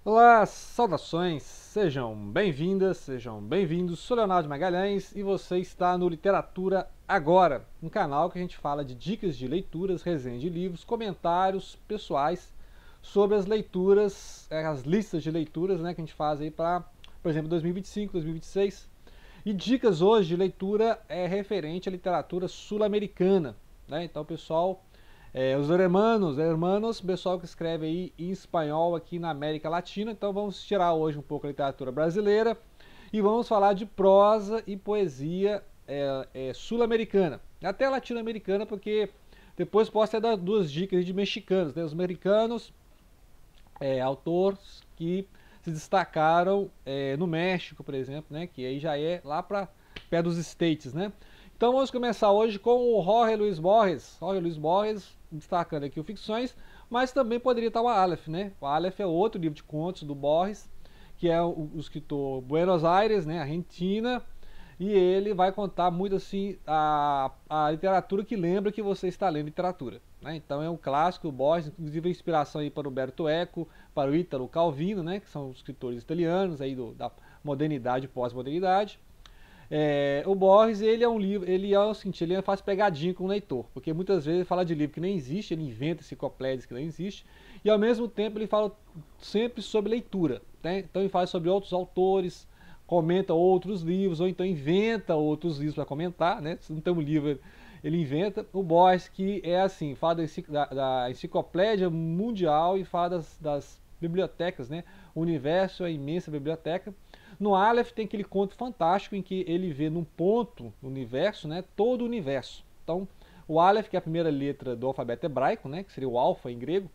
Olá, saudações, sejam bem-vindas, sejam bem-vindos. Sou Leonardo Magalhães e você está no Literatura Agora, um canal que a gente fala de dicas de leituras, resenha de livros, comentários pessoais sobre as leituras, as listas de leituras, né, que a gente faz aí para, por exemplo, 2025, 2026. E dicas hoje de leitura é referente à literatura sul-americana, né? Então, pessoal, os hermanos, pessoal que escreve aí em espanhol aqui na América Latina. Então vamos tirar hoje um pouco a literatura brasileira e vamos falar de prosa e poesia sul-americana, até latino-americana, porque depois posso até dar duas dicas de mexicanos, né? Os americanos, autores que se destacaram no México, por exemplo, né? Que aí já é lá para pé dos States, né? Então vamos começar hoje com o Jorge Luiz Borges. Jorge Luiz Borges, destacando aqui o Ficções, mas também poderia estar o Aleph, né? O Aleph é outro livro de contos do Borges, que é o escritor Buenos Aires, né? Argentina, e ele vai contar muito assim a literatura que lembra que você está lendo literatura. Né? Então é um clássico, o Borges, inclusive a inspiração aí para o Umberto Eco, para o Ítalo Calvino, né? Que são os escritores italianos aí da modernidade e pós-modernidade. O Borges, ele é um livro, ele é o seguinte, ele faz pegadinha com o leitor, porque muitas vezes ele fala de livro que nem existe, ele inventa enciclopédias que nem existe, e ao mesmo tempo ele fala sempre sobre leitura, né? Então ele fala sobre outros autores, comenta outros livros, ou então inventa outros livros para comentar, né? Se não tem um livro, ele inventa. O Borges, que é assim, fala da enciclopédia mundial e fala das bibliotecas, né? O universo é a imensa biblioteca. No Aleph tem aquele conto fantástico em que ele vê num ponto no universo, né, todo o universo. Então, o Aleph, que é a primeira letra do alfabeto hebraico, né, que seria o alfa em grego,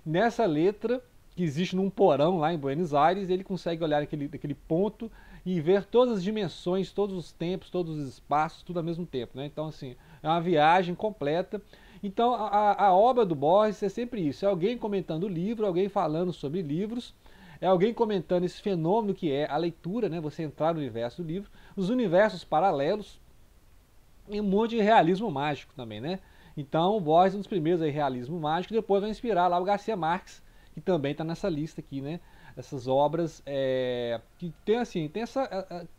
nessa letra, que existe num porão lá em Buenos Aires, ele consegue olhar aquele ponto e ver todas as dimensões, todos os tempos, todos os espaços, tudo ao mesmo tempo. Né? Então, assim, é uma viagem completa. Então, a obra do Borges é sempre isso: é alguém comentando o livro, alguém falando sobre livros, é alguém comentando esse fenômeno que é a leitura, né? Você entrar no universo do livro, os universos paralelos e um monte de realismo mágico também, né? Então, o Borges é um dos primeiros aí, realismo mágico, e depois vai inspirar lá o Garcia Marques, que também está nessa lista aqui, né? Essas obras que tem assim,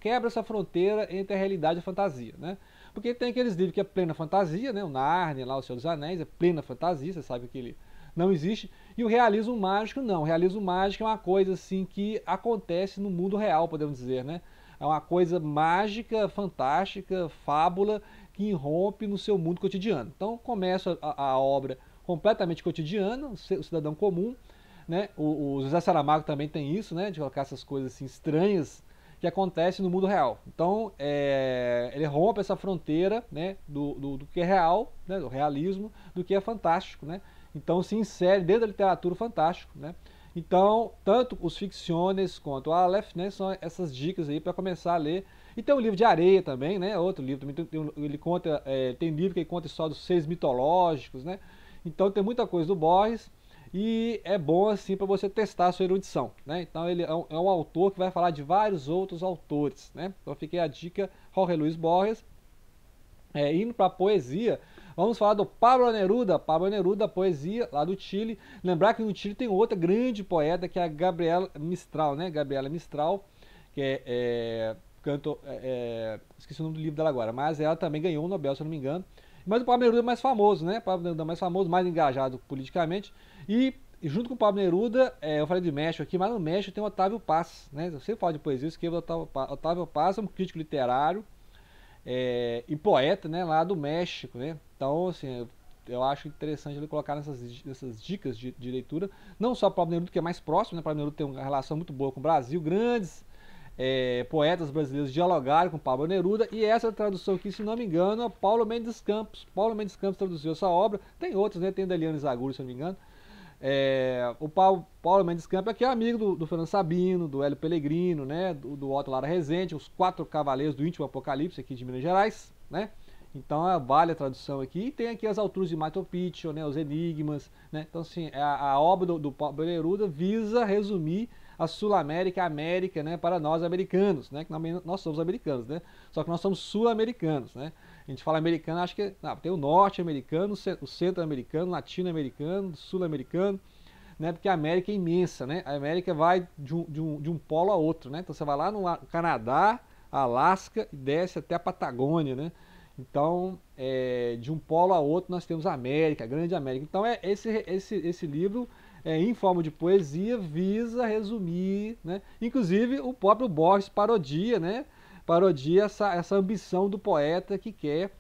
quebra essa fronteira entre a realidade e a fantasia, né? Porque tem aqueles livros que é plena fantasia, né? O Narnia, lá o Senhor dos Anéis, é plena fantasia, você sabe que ele não existe. E o realismo mágico não. O realismo mágico é uma coisa assim que acontece no mundo real, podemos dizer, né? É uma coisa mágica, fantástica, fábula que irrompe no seu mundo cotidiano. Então começa a obra completamente cotidiana, o cidadão comum, né? O José Saramago também tem isso, né? De colocar essas coisas assim estranhas que acontecem no mundo real. Então ele rompe essa fronteira, né? Do que é real, né? Do realismo, do que é fantástico, né? Então se insere dentro da literatura fantástico, né? Então, tanto os ficciones quanto o Aleph, né, são essas dicas aí para começar a ler. E tem o livro de Areia também, né? Outro livro também ele conta, tem livro que ele conta só dos seres mitológicos, né? Então tem muita coisa do Borges e é bom assim para você testar a sua erudição, né? Então ele é um autor que vai falar de vários outros autores, né? Então fiquei a dica, Jorge Luiz Borges. Indo para a poesia, vamos falar do Pablo Neruda, poesia lá do Chile. Lembrar que no Chile tem outra grande poeta que é a Gabriela Mistral, né? Gabriela Mistral, que esqueci o nome do livro dela agora, mas ela também ganhou o Nobel, se eu não me engano. Mas o Pablo Neruda é mais famoso, né? O Pablo Neruda é mais famoso, mais engajado politicamente. E junto com o Pablo Neruda, eu falei de México aqui, mas no México tem o Otávio Paz, né? Você fala de poesia, eu escrevo Otávio Paz, é um crítico literário e poeta, né, lá do México, né? Então, assim, eu acho interessante ele colocar nessas dicas de leitura, não só o Pablo Neruda, que é mais próximo, né? O Pablo Neruda tem uma relação muito boa com o Brasil, grandes poetas brasileiros dialogaram com o Pablo Neruda, e essa tradução aqui, se não me engano, é Paulo Mendes Campos. Paulo Mendes Campos traduziu essa obra, tem outros, né? Tem Deliane Zaguri, se não me engano. O Paulo Mendes Campos, que é amigo do Fernando Sabino, do Hélio Pellegrino, né, do Otto Lara Rezende, os quatro cavaleiros do íntimo Apocalipse aqui de Minas Gerais, né? Então vale a tradução aqui. E tem aqui as alturas de Mato Picchu, né, os enigmas, né? Então assim, a obra do Pablo Neruda visa resumir a Sul-América, a América, né, para nós americanos, né? Que nós somos americanos, né? Só que nós somos sul-americanos, né? A gente fala americano, acho que tem o norte-americano, o centro-americano, latino-americano, sul-americano, né? Porque a América é imensa, né? A América vai de um polo a outro, né? Então você vai lá no Canadá, Alasca e desce até a Patagônia, né? Então, de um polo a outro nós temos a América, a Grande América. Então, esse livro, em forma de poesia, visa resumir, né? Inclusive, o próprio Borges parodia, né? Parodia essa ambição do poeta que quer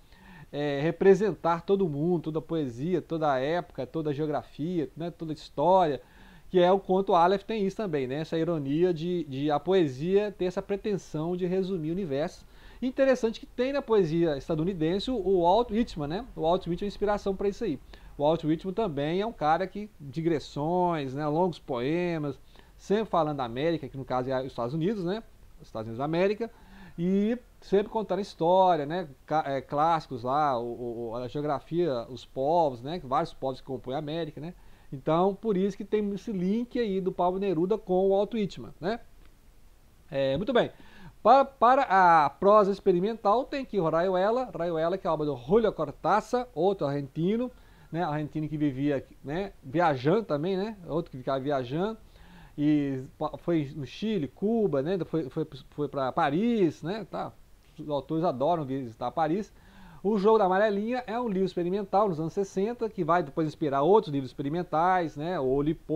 representar todo mundo, toda a poesia, toda a época, toda a geografia, né? Toda a história, que é o conto Aleph tem isso também, né? Essa ironia de a poesia ter essa pretensão de resumir o universo. Interessante que tem na poesia estadunidense o Walt Whitman, né? O Walt Whitman é inspiração para isso aí. O Walt Whitman também é um cara que digressões, né? Longos poemas, sempre falando da América, que no caso é os Estados Unidos, né? Os Estados Unidos da América, e sempre contando história, né? Clássicos lá, a geografia, os povos, né? Vários povos que compõem a América, né? Então, por isso que tem esse link aí do Pablo Neruda com o Walt Whitman, né? Muito bem. Para a prosa experimental tem aqui o Rayuela, que é a obra do Julio Cortázar, outro argentino, né? Argentino que vivia, né? Viajando também, né? Outro que ficava viajando. E foi no Chile, Cuba, né? Foi para Paris, né? Tá. Os autores adoram visitar Paris. O Jogo da Amarelinha é um livro experimental nos anos 60, que vai depois inspirar outros livros experimentais, né? O Lippo,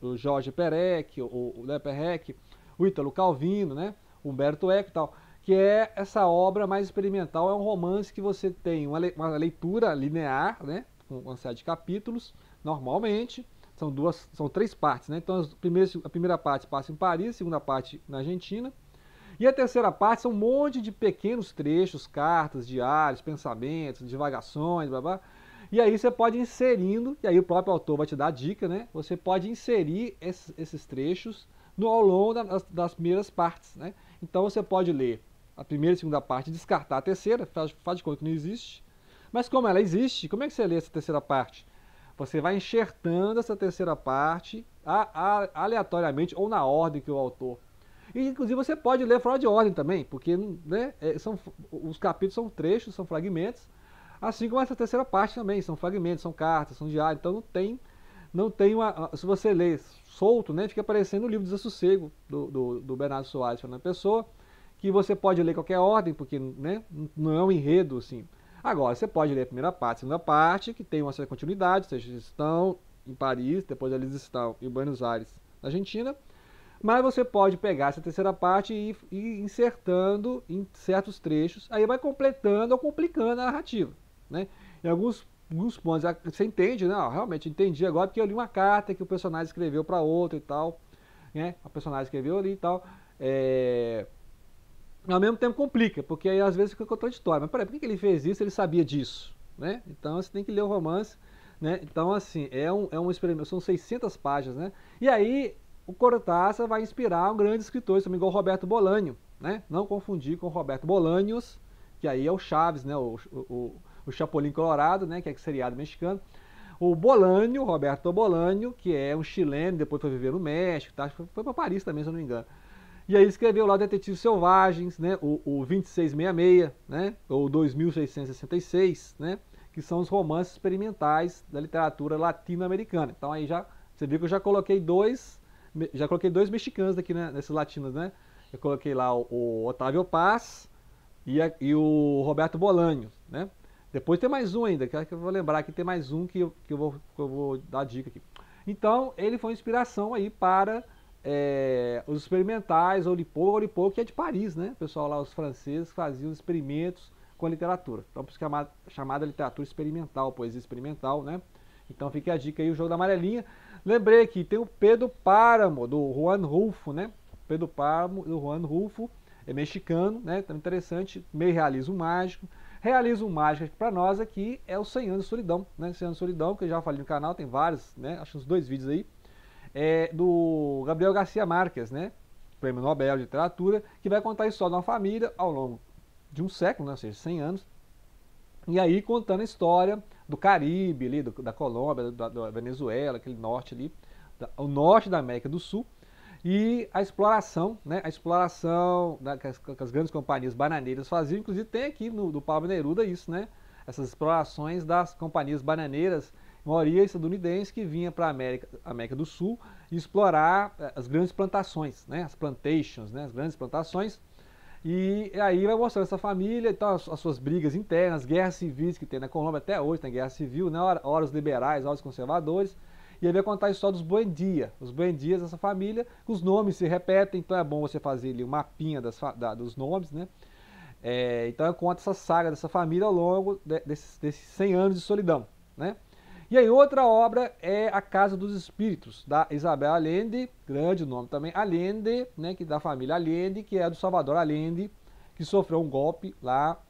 o Jorge Perec, o Leperrec, o Ítalo Calvino, né? Humberto Eco e tal, que é essa obra mais experimental. É um romance que você tem uma leitura linear, né? Com uma série de capítulos, normalmente. São 3 partes, né? Então a primeira parte passa em Paris, a segunda parte na Argentina. E a terceira parte são um monte de pequenos trechos, cartas, diários, pensamentos, divagações, blá blá. E aí você pode ir inserindo, e aí o próprio autor vai te dar a dica, né? Você pode inserir esses trechos ao longo das primeiras partes, né? Então você pode ler a primeira e segunda parte e descartar a terceira, faz de conta que não existe. Mas como ela existe, como é que você lê essa terceira parte? Você vai enxertando essa terceira parte aleatoriamente ou na ordem que o autor. E, inclusive você pode ler fora de ordem também, porque né, os capítulos são trechos, são fragmentos, assim como essa terceira parte também, são fragmentos, são cartas, são diários, então não tem uma. Se você ler solto, né, fica parecendo o livro Desassossego do Bernardo Soares, Fernando Pessoa, que você pode ler em qualquer ordem, porque né, não é um enredo assim. Agora, você pode ler a primeira parte, a segunda parte, que tem uma certa continuidade, ou seja, eles estão em Paris, depois eles estão em Buenos Aires, na Argentina, mas você pode pegar essa terceira parte e ir insertando em certos trechos, aí vai completando ou complicando a narrativa, né? Em alguns pontos você entende, né? Realmente entendi agora porque eu li uma carta que o personagem escreveu para outro e tal, né? A personagem escreveu ali e tal, ao mesmo tempo complica, porque aí às vezes fica contraditório. Mas peraí, por que ele fez isso? Ele sabia disso, né? Então você tem que ler o romance, né? Então assim, é um experimento, são 600 páginas, né? E aí o Cortázar vai inspirar um grande escritor, também igual o Roberto Bolanho, né? Não confundir com o Roberto Bolanhos, que aí é o Chaves, né? O Chapolin Colorado, né? Que é seriado mexicano. O Bolanho, Roberto Bolanho, que é um chileno, depois foi viver no México, tá? Foi para Paris também, se eu não me engano. E aí escreveu lá Detetives Selvagens, né? O 2666, né? Ou 2666, né? Que são os romances experimentais da literatura latino-americana. Então aí você viu que eu já coloquei dois mexicanos aqui, né? Nesses latinos, né? Eu coloquei lá o Otávio Paz e o Roberto Bolanho, né? Depois tem mais um ainda, que eu vou lembrar que tem mais um que eu vou dar dica aqui. Então ele foi inspiração aí para os experimentais, Oulipo, que é de Paris, né? O pessoal lá, os franceses, faziam experimentos com a literatura. Então, por isso que é chamada literatura experimental, poesia experimental, né? Então fica a dica aí, o Jogo da Amarelinha. Lembrei aqui, tem o Pedro Páramo, do Juan Rulfo, né? Pedro Páramo, do Juan Rulfo, é mexicano, né? Então interessante, meio realismo mágico. Realismo mágico para nós aqui é o 100 Anos de Solidão, né? 100 Anos de Solidão, que eu já falei no canal, tem vários, né? Acho uns 2 vídeos aí. Do Gabriel Garcia Marques, né? Prêmio Nobel de Literatura, que vai contar a história de uma família ao longo de um século, né? Ou seja, 100 anos, e aí contando a história do Caribe, ali, da Colômbia, da Venezuela, aquele norte ali, o norte da América do Sul, e a exploração, né? A exploração que as grandes companhias bananeiras faziam, inclusive tem aqui do Pablo Neruda isso, né? Essas explorações das companhias bananeiras maioria estadunidense que vinha para a América do Sul explorar as grandes plantações, né, as plantations, né, as grandes plantações. E aí vai mostrando essa família, então as suas brigas internas, guerras civis que tem na Colômbia até hoje, tem guerra civil, né, ora os liberais, ora os conservadores. E aí vai contar a história dos Buendia, os Buendias dessa família, os nomes se repetem, então é bom você fazer ali um mapinha dos nomes, né? Então eu conto essa saga dessa família ao longo desses 100 anos de solidão, né? E aí outra obra é A Casa dos Espíritos, da Isabel Allende, grande nome também, Allende, né, que da família Allende, que é do Salvador Allende, que sofreu um golpe lá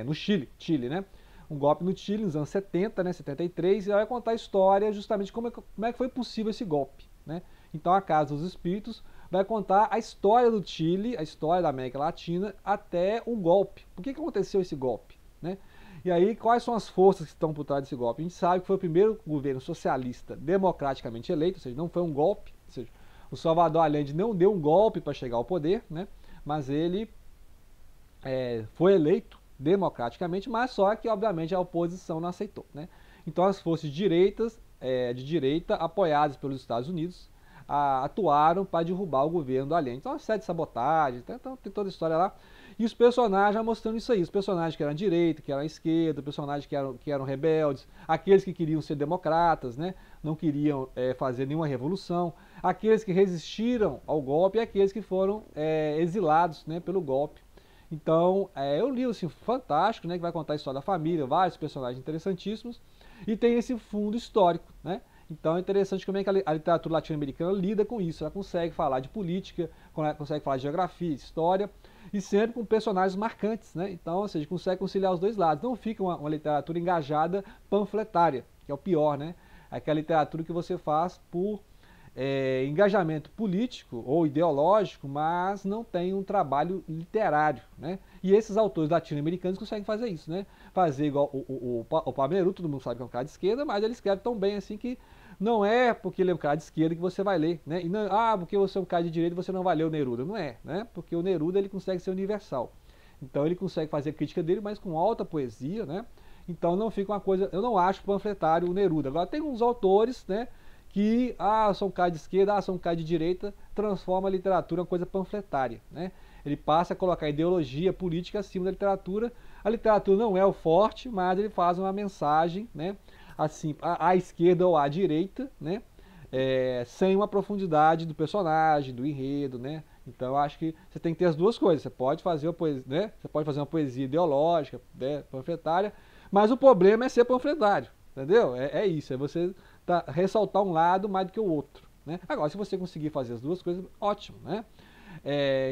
no Chile, né? Um golpe no Chile nos anos 70, né, 73, e ela vai contar a história justamente como é que foi possível esse golpe, né? Então A Casa dos Espíritos vai contar a história do Chile, a história da América Latina, até o golpe. Por que aconteceu esse golpe, né? E aí, quais são as forças que estão por trás desse golpe? A gente sabe que foi o primeiro governo socialista democraticamente eleito, ou seja, não foi um golpe, ou seja, o Salvador Allende não deu um golpe para chegar ao poder, né? Mas ele foi eleito democraticamente, mas só que, obviamente, a oposição não aceitou, né? Então, as forças de direita, apoiadas pelos Estados Unidos, atuaram para derrubar o governo do Allende. Então, uma série de sabotagens, então tem toda a história lá. E os personagens mostrando isso aí, os personagens que eram à direita, que eram à esquerda, personagens que eram rebeldes, aqueles que queriam ser democratas, né? Não queriam fazer nenhuma revolução, aqueles que resistiram ao golpe e aqueles que foram exilados, né, pelo golpe. Então, é um livro assim, fantástico, né, que vai contar a história da família, vários personagens interessantíssimos, e tem esse fundo histórico, né? Então é interessante como é que a literatura latino-americana lida com isso. Ela consegue falar de política, consegue falar de geografia, história, e sempre com personagens marcantes, né? Então, ou seja, consegue conciliar os dois lados. Não fica uma literatura engajada panfletária, que é o pior, né? Aquela literatura que você faz por engajamento político ou ideológico, mas não tem um trabalho literário, né? E esses autores latino-americanos conseguem fazer isso, né? Fazer igual o Pablo Neruda, todo mundo sabe que é um cara de esquerda, mas ele escreve tão bem assim que não é porque ele é um cara de esquerda que você vai ler, né? E não, porque você é um cara de direita você não vai ler o Neruda. Não é, né? Porque o Neruda ele consegue ser universal. Então ele consegue fazer a crítica dele, mas com alta poesia, né? Então não fica uma coisa, eu não acho panfletário o Neruda. Agora tem uns autores, né, que, são um cara de esquerda, são um cara de direita, transforma a literatura em uma coisa panfletária, né? Ele passa a colocar ideologia política acima da literatura. A literatura não é o forte, mas ele faz uma mensagem, né, assim, à esquerda ou à direita, né, sem uma profundidade do personagem, do enredo, né? Então eu acho que você tem que ter as duas coisas. Você pode fazer uma poesia, né? Você pode fazer uma poesia ideológica, né, panfletária, mas o problema é ser panfletário, entendeu? É isso, é você ressaltar um lado mais do que o outro, né? Agora, se você conseguir fazer as duas coisas, ótimo, né?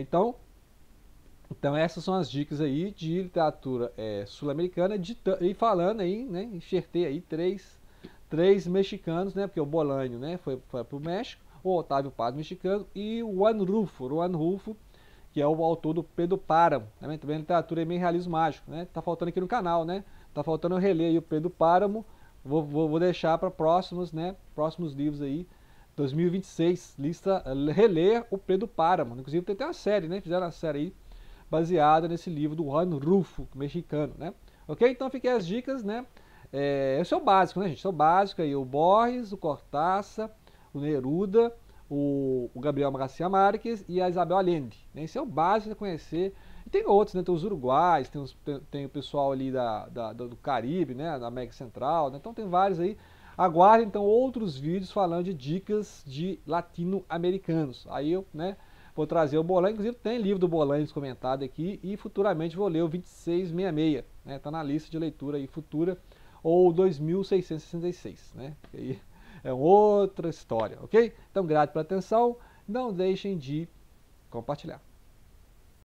Então essas são as dicas aí de literatura sul-americana, e falando aí, né, enxertei aí três mexicanos, né, porque o Bolanho, né, foi para o México, o Otávio Paz mexicano, e o Juan Rulfo, que é o autor do Pedro Páramo, né, também literatura meio realismo mágico, né, tá faltando aqui no canal, né, tá faltando eu reler aí o Pedro Páramo, vou deixar para próximos livros aí, 2026, reler o Pedro Páramo, inclusive tem até uma série, né, fizeram uma série aí, baseada nesse livro do Juan Rulfo, mexicano, né? Ok? Então fiquem as dicas, né? Esse é o básico, né, gente? Esse é o básico aí, o Borges, o Cortázar, o Neruda, o Gabriel Garcia Marques e a Isabel Allende, né? Esse é o básico para conhecer. E tem outros, né? Tem os uruguais, tem o pessoal ali do Caribe, né? Da América Central, né? Então tem vários aí. Aguardem então outros vídeos falando de dicas de latino-americanos. Aí eu, né, vou trazer o Bolanho, inclusive tem livro do Bolanho comentado aqui, e futuramente vou ler o 2666, né? Tá na lista de leitura aí futura, ou 2666, né? Que aí é outra história, ok? Então, grato pela atenção, não deixem de compartilhar.